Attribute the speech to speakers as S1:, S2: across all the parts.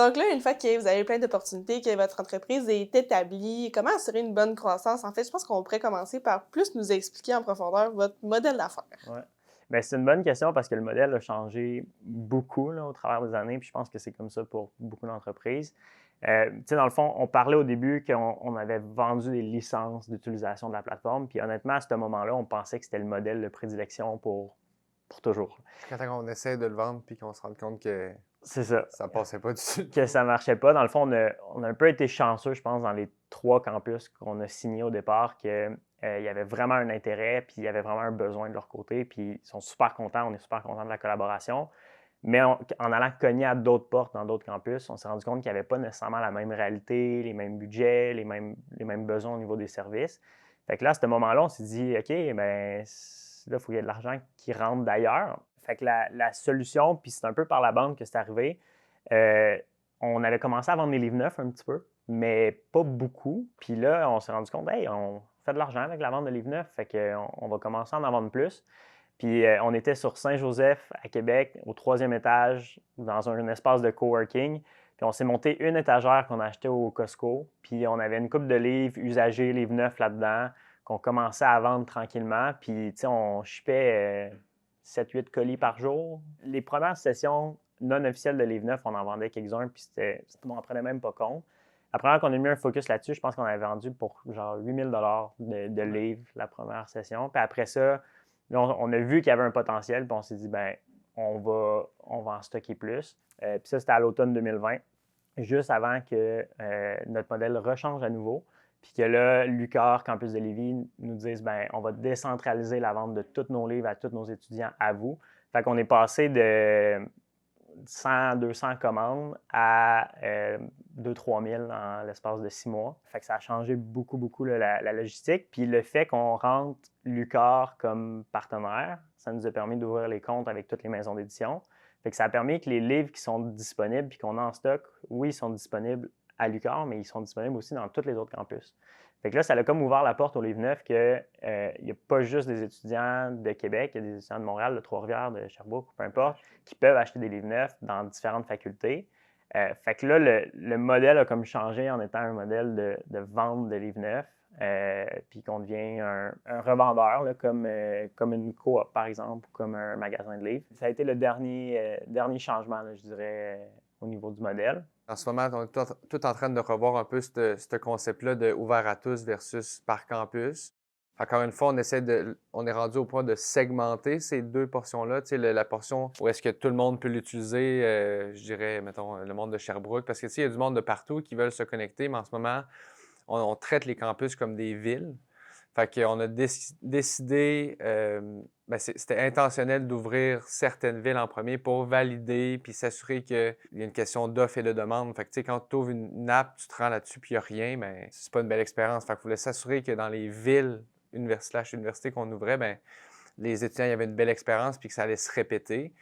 S1: Donc là, une fois que vous avez plein d'opportunités, que votre entreprise est établie, comment assurer une bonne croissance? En fait, je pense qu'on pourrait commencer par plus nous expliquer en profondeur votre modèle d'affaires.
S2: Ouais. Bien, c'est une bonne question parce que le modèle a changé beaucoup là, au travers des années, puis je pense que c'est comme ça pour beaucoup d'entreprises. Tu sais, dans le fond, on parlait au début qu'on avait vendu des licences d'utilisation de la plateforme, puis honnêtement, à ce moment-là, on pensait que c'était le modèle de prédilection pour toujours.
S3: Jusqu'à temps qu'on essaie de le vendre puis qu'on se rende compte que
S2: C'est ça.
S3: ça passait pas du tout.
S2: Que ça marchait pas. Dans le fond, on a un peu été chanceux, je pense, dans les 3 campus qu'on a signés au départ, qu'il y avait vraiment un intérêt, puis il y avait vraiment un besoin de leur côté, puis ils sont super contents, on est super contents de la collaboration. Mais en allant cogner à d'autres portes dans d'autres campus, on s'est rendu compte qu'il n'y avait pas nécessairement la même réalité, les mêmes budgets, les mêmes besoins au niveau des services. Fait que là, à ce moment-là, on s'est dit, OK, bien, là, il faut qu'il y ait de l'argent qui rentre d'ailleurs. Fait que la solution, puis c'est un peu par la bande que c'est arrivé, euh, on avait commencé à vendre des livres neufs un petit peu, mais pas beaucoup. Puis là, on s'est rendu compte, hey, on fait de l'argent avec la vente de livres neufs, fait qu'on va commencer à en vendre plus. Puis on était sur Saint-Joseph à Québec, au 3e étage, dans un espace de coworking. Puis on s'est monté une étagère qu'on a achetée au Costco. Puis on avait une coupe de livres usagés, livres neufs là-dedans, qu'on commençait à vendre tranquillement. Puis tu sais, on shippait 7-8 colis par jour. Les premières sessions non officielles de livres neufs, on en vendait quelques-uns, puis on n'en prenait même pas compte. La première qu'on a mis un focus là-dessus, je pense qu'on avait vendu pour genre 8 000 de livres la première session. Puis après ça, là, on a vu qu'il y avait un potentiel, puis on s'est dit, ben on va en stocker plus. Puis ça, c'était à l'automne 2020, juste avant que notre modèle rechange à nouveau. Puis que là, l'UQAR, Campus de Lévis, nous disent, ben on va décentraliser la vente de tous nos livres à tous nos étudiants à vous. Fait qu'on est passé de 100, 200 commandes à 2-3 000 en l'espace de 6 mois. Fait que ça a changé beaucoup, beaucoup la logistique. Puis le fait qu'on rentre l'UQAR comme partenaire, ça nous a permis d'ouvrir les comptes avec toutes les maisons d'édition. Fait que ça a permis que les livres qui sont disponibles puis qu'on a en stock, oui, ils sont disponibles à l'UQAR, mais ils sont disponibles aussi dans tous les autres campus. Fait que là, ça a comme ouvert la porte aux livres neufs qu'il n'y a pas juste des étudiants de Québec, il y a des étudiants de Montréal, de Trois-Rivières, de Sherbrooke, peu importe, qui peuvent acheter des livres neufs dans différentes facultés. Fait que là, le modèle a comme changé en étant un modèle de vente de livres neufs, puis qu'on devient un revendeur, là, comme une coop, par exemple, ou comme un magasin de livres. Ça a été le dernier changement, là, je dirais, au niveau du modèle.
S3: En ce moment, on est tout en train de revoir un peu ce concept-là de ouvert à tous versus par campus. Encore une fois, on est rendu au point de segmenter ces deux portions-là. Tu sais, la portion où est-ce que tout le monde peut l'utiliser, je dirais, mettons, le monde de Sherbrooke, parce que tu sais, il y a du monde de partout qui veulent se connecter, mais en ce moment, on traite les campus comme des villes. Fait qu'on a décidé, ben c'était intentionnel d'ouvrir certaines villes en premier pour valider puis s'assurer qu'il y a une question d'offre et de demande. Fait que tu sais, quand tu ouvres une app, tu te rends là-dessus puis il n'y a rien, ben c'est pas une belle expérience. Fait qu'il fallait s'assurer que dans les villes universités qu'on ouvrait, ben les étudiants y avaient une belle expérience puis que ça allait se répéter.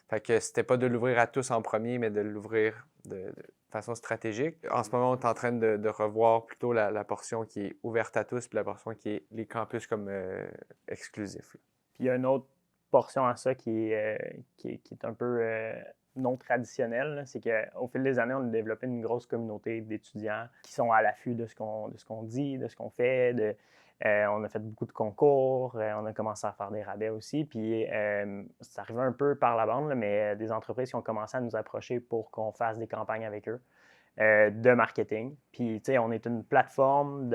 S3: Fait que c'était pas de l'ouvrir à tous en premier, mais de l'ouvrir de façon stratégique. En ce moment, on est en train de revoir plutôt la portion qui est ouverte à tous puis la portion qui est les campus comme exclusifs.
S2: Puis il y a une autre portion à ça qui est un peu non traditionnelle, c'est qu'au fil des années, on a développé une grosse communauté d'étudiants qui sont à l'affût de ce qu'on dit, de ce qu'on fait. On a fait beaucoup de concours, on a commencé à faire des rabais aussi. Puis c'est arrivé un peu par la bande, là, mais des entreprises qui ont commencé à nous approcher pour qu'on fasse des campagnes avec eux de marketing. Puis tu sais, on est une plateforme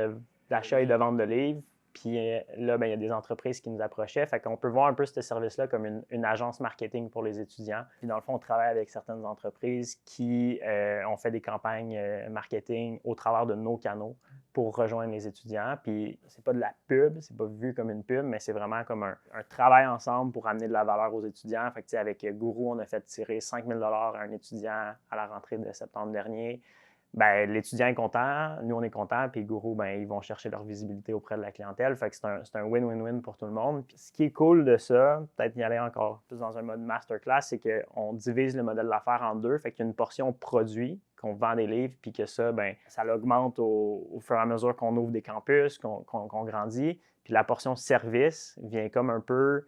S2: d'achat et de vente de livres. Puis là, ben, il y a des entreprises qui nous approchaient. Fait qu'on peut voir un peu ce service-là comme une agence marketing pour les étudiants. Puis dans le fond, on travaille avec certaines entreprises qui ont fait des campagnes marketing au travers de nos canaux pour rejoindre les étudiants. Puis c'est pas de la pub, c'est pas vu comme une pub, mais c'est vraiment comme un travail ensemble pour amener de la valeur aux étudiants. Fait que, avec Guru, on a fait tirer 5 000 à un étudiant à la rentrée de septembre dernier. Ben, l'étudiant est content, nous on est content, puis Guru, ben, ils vont chercher leur visibilité auprès de la clientèle. Fait que c'est un win-win-win pour tout le monde. Puis ce qui est cool de ça, peut-être y aller encore plus dans un mode masterclass, c'est qu'on divise le modèle d'affaires en deux. Fait qu'il y a une portion produit, qu'on vend des livres, puis que ça, ben, ça l'augmente au fur et à mesure qu'on ouvre des campus, qu'on grandit. Puis la portion service vient comme un peu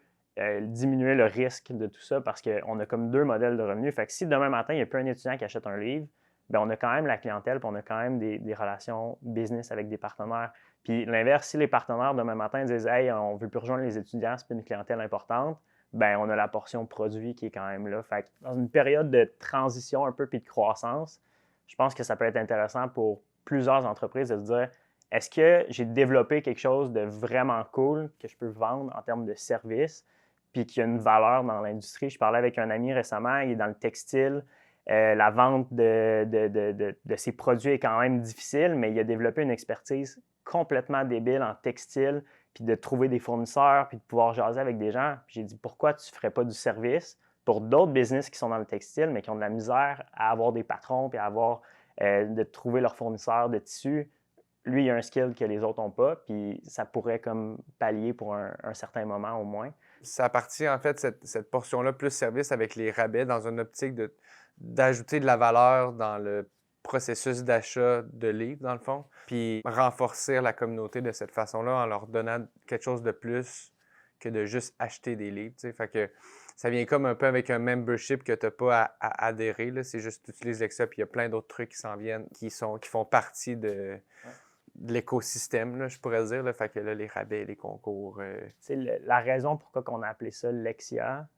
S2: diminuer le risque de tout ça parce qu'on a comme deux modèles de revenus. Fait que si demain matin, il n'y a plus un étudiant qui achète un livre, bien, on a quand même la clientèle, puis on a quand même des relations business avec des partenaires. Puis l'inverse, si les partenaires demain matin disent « Hey, on veut plus rejoindre les étudiants, c'est une clientèle importante », ben on a la portion produit qui est quand même là. Fait que dans une période de transition un peu puis de croissance, je pense que ça peut être intéressant pour plusieurs entreprises de se dire est-ce que j'ai développé quelque chose de vraiment cool que je peux vendre en termes de service puis qui a une valeur dans l'industrie. Je parlais avec un ami récemment, il est dans le textile. La vente de ses produits est quand même difficile, mais il a développé une expertise complètement débile en textile, puis de trouver des fournisseurs, puis de pouvoir jaser avec des gens. Puis j'ai dit, pourquoi tu ne ferais pas du service pour d'autres business qui sont dans le textile, mais qui ont de la misère à avoir des patrons, puis à avoir, de trouver leurs fournisseurs de tissus. Lui, il a un skill que les autres n'ont pas, puis ça pourrait comme pallier pour un certain moment au moins.
S3: Ça partit en fait, cette portion-là, plus service avec les rabais, dans une optique d'ajouter de la valeur dans le processus d'achat de livres, dans le fond, puis renforcer la communauté de cette façon-là en leur donnant quelque chose de plus que de juste acheter des livres. T'sais. Fait que ça vient comme un peu avec un membership que tu n'as pas à adhérer. Là. C'est juste que tu utilises Lexia, puis il y a plein d'autres trucs qui s'en viennent, qui font partie de l'écosystème, là, je pourrais dire. Là. Fait que là, les rabais, les concours.
S2: La raison pourquoi on a appelé ça Lexia,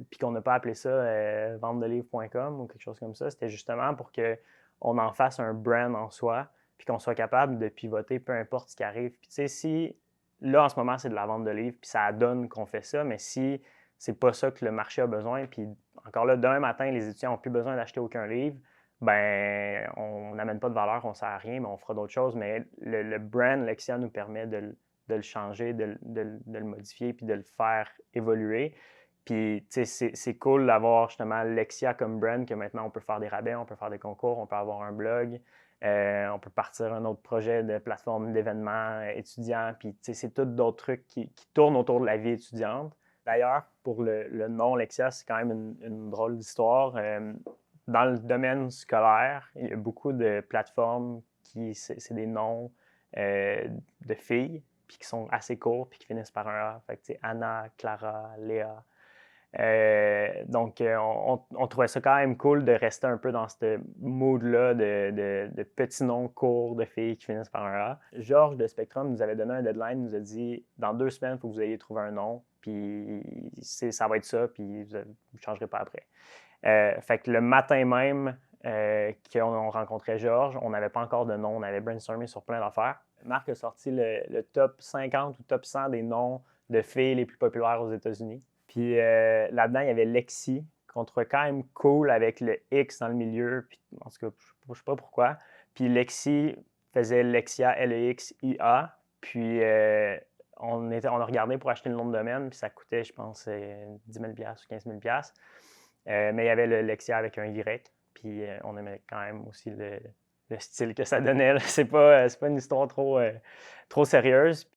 S2: puis qu'on n'a pas appelé ça ventedelivres.com ou quelque chose comme ça, c'était justement pour qu'on en fasse un brand en soi, puis qu'on soit capable de pivoter peu importe ce qui arrive. Puis tu sais, si là, en ce moment, c'est de la vente de livres, puis ça donne qu'on fait ça, mais si c'est pas ça que le marché a besoin, puis encore là, demain matin, les étudiants n'ont plus besoin d'acheter aucun livre, ben on n'amène pas de valeur, on ne sert à rien, mais on fera d'autres choses. Mais le brand Lexia nous permet de le changer, de le modifier, puis de le faire évoluer. Puis, tu sais, c'est cool d'avoir justement Lexia comme brand, que maintenant on peut faire des rabais, on peut faire des concours, on peut avoir un blog, on peut partir un autre projet de plateforme d'événements étudiants. Puis, tu sais, c'est tous d'autres trucs qui tournent autour de la vie étudiante. D'ailleurs, pour le nom Lexia, c'est quand même une drôle d'histoire. Dans le domaine scolaire, il y a beaucoup de plateformes c'est des noms de filles, puis qui sont assez courts, puis qui finissent par un A. Fait que, tu sais, Anna, Clara, Léa. Donc, on trouvait ça quand même cool de rester un peu dans ce mood-là de petits noms courts de filles qui finissent par un A. Georges de Spectrum nous avait donné un deadline, nous a dit « Dans 2 semaines, il faut que vous ayez trouvé un nom, puis ça va être ça, puis vous ne changerez pas après. » Fait que le matin même qu'on rencontrait Georges, on n'avait pas encore de nom, on avait brainstormé sur plein d'affaires. Marc a sorti le top 50 ou top 100 des noms de filles les plus populaires aux États-Unis. Puis là-dedans, il y avait Lexi, qu'on trouvait quand même cool avec le X dans le milieu. Puis, en tout cas, je ne sais pas pourquoi. Puis Lexi faisait Lexia, Lexia. Puis on a regardé pour acheter le nom de domaine, puis ça coûtait, je pense, 10 000 ou 15 000 mais il y avait le Lexia avec un Y. Puis on aimait quand même aussi le style que ça donnait. C'est pas une histoire trop sérieuse.